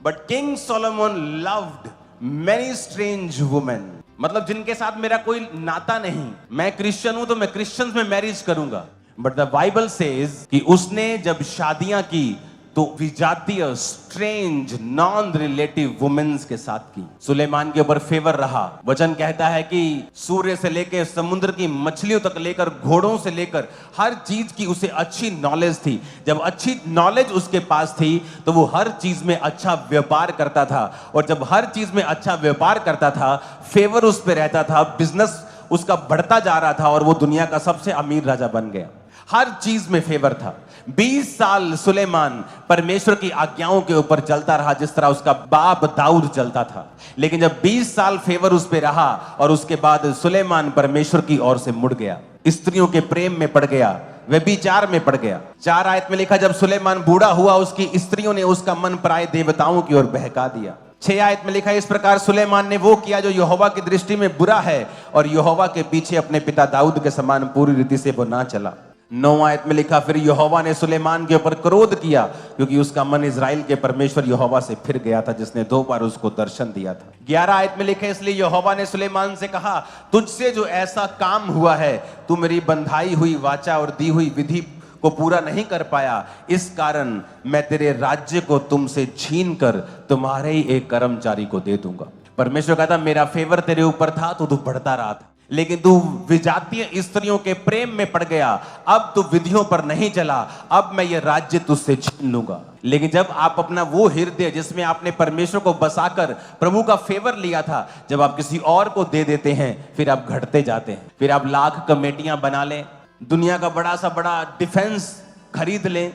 But king Solomon loved many strange women, मतलब जिनके साथ मेरा कोई नाता नहीं, मैं क्रिश्चियन हूं तो मैं क्रिश्चियंस में मैरिज करूंगा। बट द बाइबल सेज कि उसने जब शादियां की तो विजातीय स्ट्रेंज नॉन रिलेटिव वुमेन्स के साथ की। सुलेमान के ऊपर फेवर रहा। वचन कहता है कि सूर्य से लेकर समुद्र की मछलियों तक लेकर घोड़ों से लेकर हर चीज की उसे अच्छी नॉलेज थी। जब अच्छी नॉलेज उसके पास थी तो वो हर चीज में अच्छा व्यापार करता था, और जब हर चीज में अच्छा व्यापार करता था, फेवर उस पर रहता था, बिजनेस उसका बढ़ता जा रहा था और वो दुनिया का सबसे अमीर राजा बन गया। हर चीज में फेवर था। 20 साल सुलेमान परमेश्वर की आज्ञाओं के ऊपर चलता रहा, जिस तरह उसका बाप दाऊद चलता था। लेकिन जब 20 साल फेवर उस पे रहा और उसके बाद सुलेमान परमेश्वर की ओर से मुड़ गया, स्त्रियों के प्रेम में पड़ गया, व्यभिचार में पड़ गया। 4 आयत में लिखा, जब सुलेमान बूढ़ा हुआ उसकी स्त्रियों ने उसका मन पराये देवताओं की ओर बहका दिया। 6 आयत में लिखा, इस प्रकार सुलेमान ने वो किया जो यहोवा की दृष्टि में बुरा है, और यहोवा के पीछे अपने पिता दाऊद के समान पूरी रीति से वो ना चला। 9 आयत में लिखा, फिर यहोवा ने सुलेमान के ऊपर क्रोध किया, क्योंकि उसका मन इजराइल के परमेश्वर यहोवा से फिर गया था, जिसने 2 बार उसको दर्शन दिया था। 11 आयत में लिखा, इसलिए यहोवा ने सुलेमान से कहा, तुझसे जो ऐसा काम हुआ है, तू मेरी बंधाई हुई वाचा और दी हुई विधि को पूरा नहीं कर पाया, इस कारण मैं तेरे राज्य को तुमसे छीन कर तुम्हारे ही एक कर्मचारी को दे दूंगा। परमेश्वर कहता, मेरा फेवर तेरे ऊपर था तो तू बढ़ता रहा था, लेकिन तू विजातीय स्त्रियों के प्रेम में पड़ गया। अब तू विधियों पर नहीं चला, अब मैं ये राज्य तुझसे छीन लूंगा। लेकिन जब आप अपना वो हृदय जिसमें आपने परमेश्वर को बसाकर प्रभु का फेवर लिया था, जब आप किसी और को दे देते हैं, फिर आप घटते जाते हैं। फिर आप लाख कमेटियां बना लें, दुनिया का बड़ा सा बड़ा डिफेंस खरीद लें,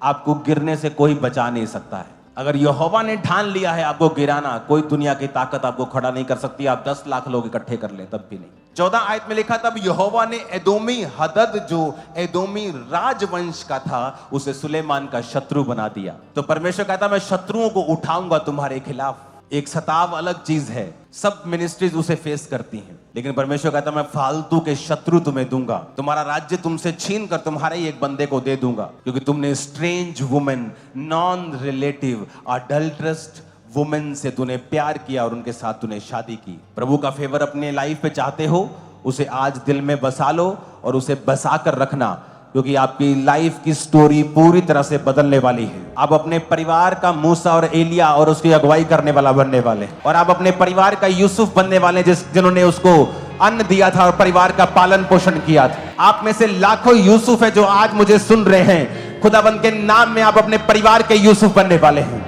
आपको गिरने से कोई बचा नहीं सकता है। अगर यहोवा ने ठान लिया है आपको गिराना, कोई दुनिया की ताकत आपको खड़ा नहीं कर सकती। आप 10 लाख लोग इकट्ठे कर ले, तब भी नहीं। 14 आयत में लिखा, तब यहोवा ने एदोमी हदद, जो एदोमी राजवंश का था, उसे सुलेमान का शत्रु बना दिया। तो परमेश्वर कहता, मैं शत्रुओं को उठाऊंगा तुम्हारे खिलाफ। एक सताव अलग चीज है, सब मिनिस्ट्रीज उसे फेस करती हैं, लेकिन परमेश्वर कहता, मैं फालतू के शत्रु तुम्हें दूंगा, तुम्हारा राज्य तुमसे छीन कर तुम्हारे ही एक बंदे को दे दूंगा, क्योंकि तुमने strange women, non relative, adulterous women से तूने प्यार किया और उनके साथ तूने शादी की। प्रभु का फेवर अपने लाइफ पे चाहते हो, उसे आज दिल में बसा लो और उसे बसा कर रखना, क्योंकि आपकी लाइफ की स्टोरी पूरी तरह से बदलने वाली है। आप अपने परिवार का मूसा और एलिया और उसकी अगुवाई करने वाला बनने वाले, और आप अपने परिवार का यूसुफ बनने वाले, जिन्होंने उसको अन्न दिया था और परिवार का पालन पोषण किया था। आप में से लाखों यूसुफ है जो आज मुझे सुन रहे हैं। खुदाबंद के नाम में आप अपने परिवार के यूसुफ बनने वाले हैं।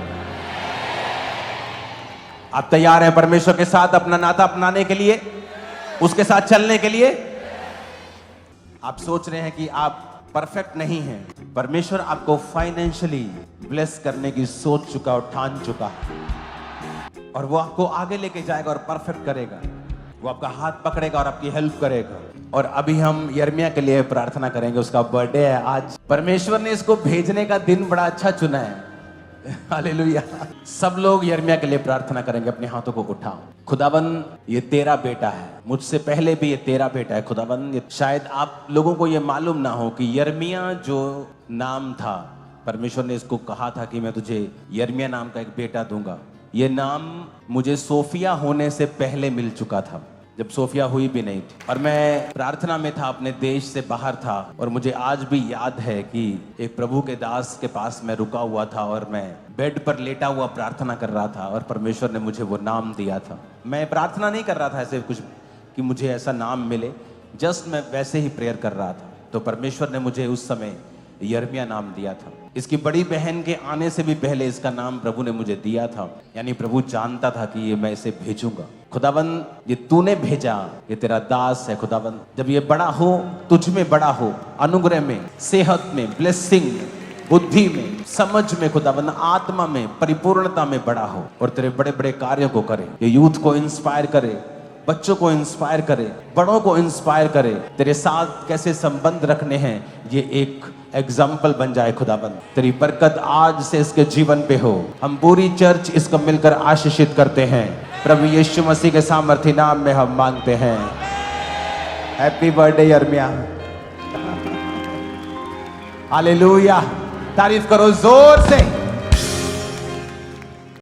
आप तैयार हैं परमेश्वर के साथ अपना नाता अपनाने के लिए, उसके साथ चलने के लिए? आप सोच रहे हैं कि आप परफेक्ट नहीं हैं। परमेश्वर आपको फाइनेंशियली ब्लेस करने की सोच चुका और ठान चुका है, और वो आपको आगे लेके जाएगा और परफेक्ट करेगा। वो आपका हाथ पकड़ेगा और आपकी हेल्प करेगा। और अभी हम यिर्मयाह के लिए प्रार्थना करेंगे, उसका बर्थडे है आज। परमेश्वर ने इसको भेजने का दिन बड़ा अच्छा चुना है। हालेलुया। सब लोग यिर्मयाह के लिए प्रार्थना करेंगे, अपने हाथों को उठाओ। खुदावन, ये तेरा बेटा है, मुझसे पहले भी ये तेरा बेटा है। खुदावन, शायद आप लोगों को ये मालूम ना हो कि यिर्मयाह जो नाम था, परमेश्वर ने इसको कहा था कि मैं तुझे यिर्मयाह नाम का एक बेटा दूंगा। ये नाम मुझे सोफिया होने से पहले मिल चुका था, जब सोफिया हुई भी नहीं थी, और मैं प्रार्थना में था, अपने देश से बाहर था, और मुझे आज भी याद है कि एक प्रभु के दास के पास मैं रुका हुआ था और मैं बेड पर लेटा हुआ प्रार्थना कर रहा था, और परमेश्वर ने मुझे वो नाम दिया था। मैं प्रार्थना नहीं कर रहा था ऐसे कुछ कि मुझे ऐसा नाम मिले, जस्ट मैं वैसे ही प्रेयर कर रहा था। तो परमेश्वर ने मुझे उस समय यिर्मयाह नाम दिया था। इसकी बड़ी बहन के आने से भी पहले इसका नाम प्रभु ने मुझे दिया था, यानी प्रभु जानता था कि ये मैं इसे भेजूंगा। खुदावन, ये तूने भेजा, ये तेरा दास है। खुदावन, जब ये बड़ा हो, तुझ में बड़ा हो, अनुग्रह में, सेहत में, ब्लेसिंग में, बुद्धि में, समझ में, खुदावन आत्मा में, परिपूर्णता में बड़ा हो, और तेरे बड़े बड़े कार्यों को करे। ये यूथ को इंस्पायर करे, बच्चों को इंस्पायर करे, बड़ों को इंस्पायर करे। तेरे साथ कैसे संबंध रखने हैं, ये एक एग्जाम्पल बन जाए। खुदाबंद, तेरी बरकत आज से इसके जीवन पे हो। हम पूरी चर्च इसको मिलकर आशीषित करते हैं। प्रभु यीशु मसीह के सामर्थी नाम में हम मांगते हैं। हैप्पी बर्थडे यिर्मयाह। हालेलुया। तारीफ करो जोर से।